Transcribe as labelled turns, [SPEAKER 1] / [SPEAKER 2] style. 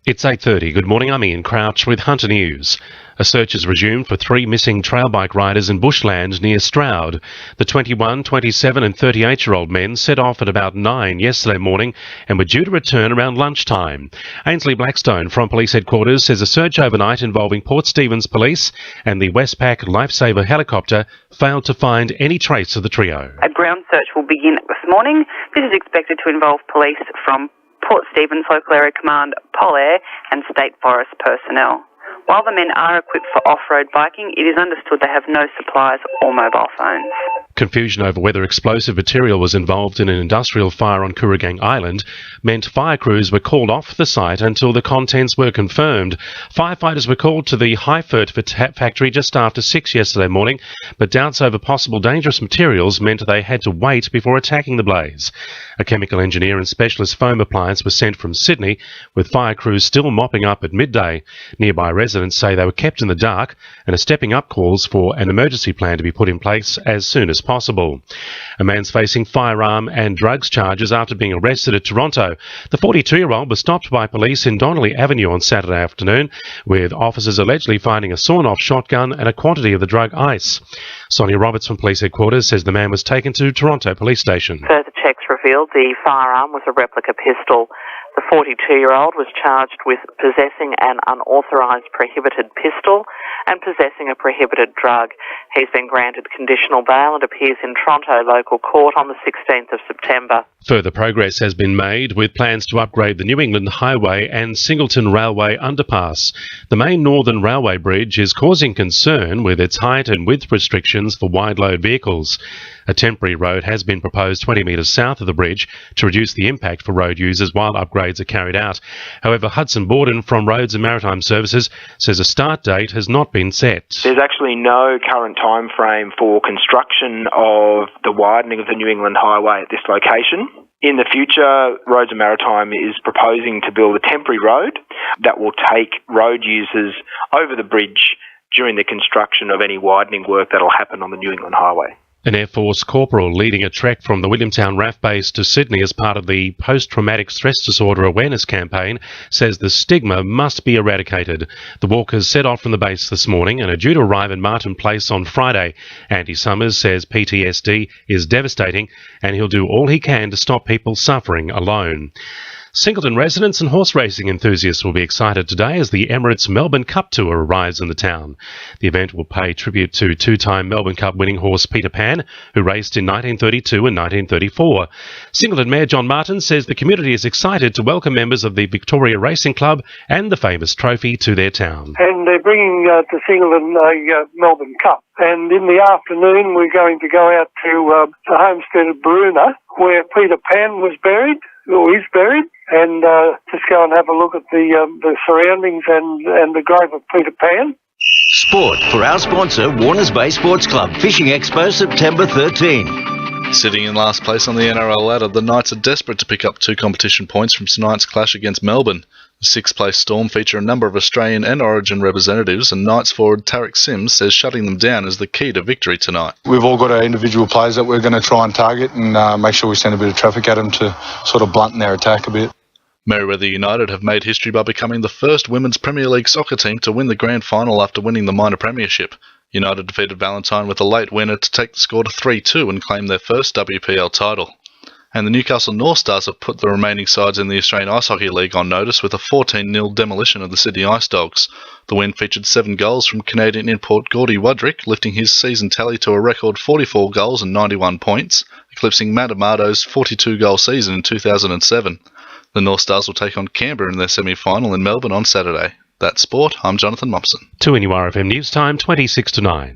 [SPEAKER 1] It's 8:30. Good morning, I'm Ian Crouch with Hunter News. A search is resumed for 3 missing trail bike riders in bushland near Stroud. The 21, 27 and 38-year-old men set off at about 9 yesterday morning and were due to return around lunchtime. Ainsley Blackstone from Police Headquarters says a search overnight involving Port Stephens Police and the Westpac Lifesaver helicopter failed to find any trace of the trio.
[SPEAKER 2] A ground search will begin this morning. This is expected to involve police from Port Stephens Local Area Command, Polair and State Forest personnel. While the men are equipped for off-road biking, it is understood they have no supplies or mobile phones.
[SPEAKER 1] Confusion over whether explosive material was involved in an industrial fire on Kooragang Island meant fire crews were called off the site until the contents were confirmed. Firefighters were called to the Highfurt factory just after 6 yesterday morning, but doubts over possible dangerous materials meant they had to wait before attacking the blaze. A chemical engineer and specialist foam appliance was sent from Sydney, with fire crews still mopping up at midday. Nearby residents say they were kept in the dark and are stepping up calls for an emergency plan to be put in place as soon as possible. A man's facing firearm and drugs charges after being arrested at Toronto. The 42-year-old was stopped by police in Donnelly Avenue on Saturday afternoon, with officers allegedly finding a sawn-off shotgun and a quantity of the drug ice. Sonia Roberts from Police Headquarters says the man was taken to Toronto Police Station.
[SPEAKER 3] Further checks revealed the firearm was a replica pistol. The 42-year-old was charged with possessing an unauthorised prohibited pistol and possessing a prohibited drug. He's been granted conditional bail and appears in Toronto local court on the 16th of September.
[SPEAKER 1] Further progress has been made with plans to upgrade the New England Highway and Singleton Railway underpass. The main Northern Railway bridge is causing concern with its height and width restrictions for wide-load vehicles. A temporary road has been proposed 20 metres south of the bridge to reduce the impact for road users while upgrades are carried out. However, Hudson Borden from Roads and Maritime Services says a start date has not been set.
[SPEAKER 4] There's actually no current time frame for construction of the widening of the New England Highway at this location. In the future, Roads and Maritime is proposing to build a temporary road that will take road users over the bridge during the construction of any widening work that will happen on the New England Highway.
[SPEAKER 1] An Air Force corporal leading a trek from the Williamtown RAF base to Sydney as part of the Post-Traumatic Stress Disorder Awareness Campaign says the stigma must be eradicated. The walkers set off from the base this morning and are due to arrive in Martin Place on Friday. Andy Summers says PTSD is devastating and he'll do all he can to stop people suffering alone. Singleton residents and horse racing enthusiasts will be excited today as the Emirates Melbourne Cup Tour arrives in the town. The event will pay tribute to two-time Melbourne Cup winning horse Peter Pan, who raced in 1932 and 1934. Singleton Mayor John Martin says the community is excited to welcome members of the Victoria Racing Club and the famous trophy to their town.
[SPEAKER 5] And they're bringing to Singleton a Melbourne Cup. And in the afternoon we're going to go out to the homestead of Baruna, where Peter Pan was buried, or is buried, and just go and have a look at the surroundings and the grave of Peter Pan.
[SPEAKER 6] Sport for our sponsor, Warners Bay Sports Club, Fishing Expo, September 13.
[SPEAKER 7] Sitting in last place on the NRL ladder, the Knights are desperate to pick up 2 competition points from tonight's clash against Melbourne. The 6th place Storm feature a number of Australian and Origin representatives, and Knights forward Tarek Sims says shutting them down is the key to victory tonight.
[SPEAKER 8] We've all got our individual players that we're going to try and target and make sure we send a bit of traffic at them to sort of blunt their attack a bit.
[SPEAKER 7] Merewether United have made history by becoming the first women's Premier League soccer team to win the grand final after winning the minor premiership. United defeated Valentine with a late winner to take the score to 3-2 and claim their first WPL title. And the Newcastle North Stars have put the remaining sides in the Australian Ice Hockey League on notice with a 14-0 demolition of the Sydney Ice Dogs. The win featured 7 goals from Canadian import Gordy Wudrick, lifting his season tally to a record 44 goals and 91 points, eclipsing Matt Amato's 42-goal season in 2007. The North Stars will take on Canberra in their semi-final in Melbourne on Saturday. That's sport. I'm Jonathon Momsen.
[SPEAKER 1] 2NURFM News Time, 26 to 9.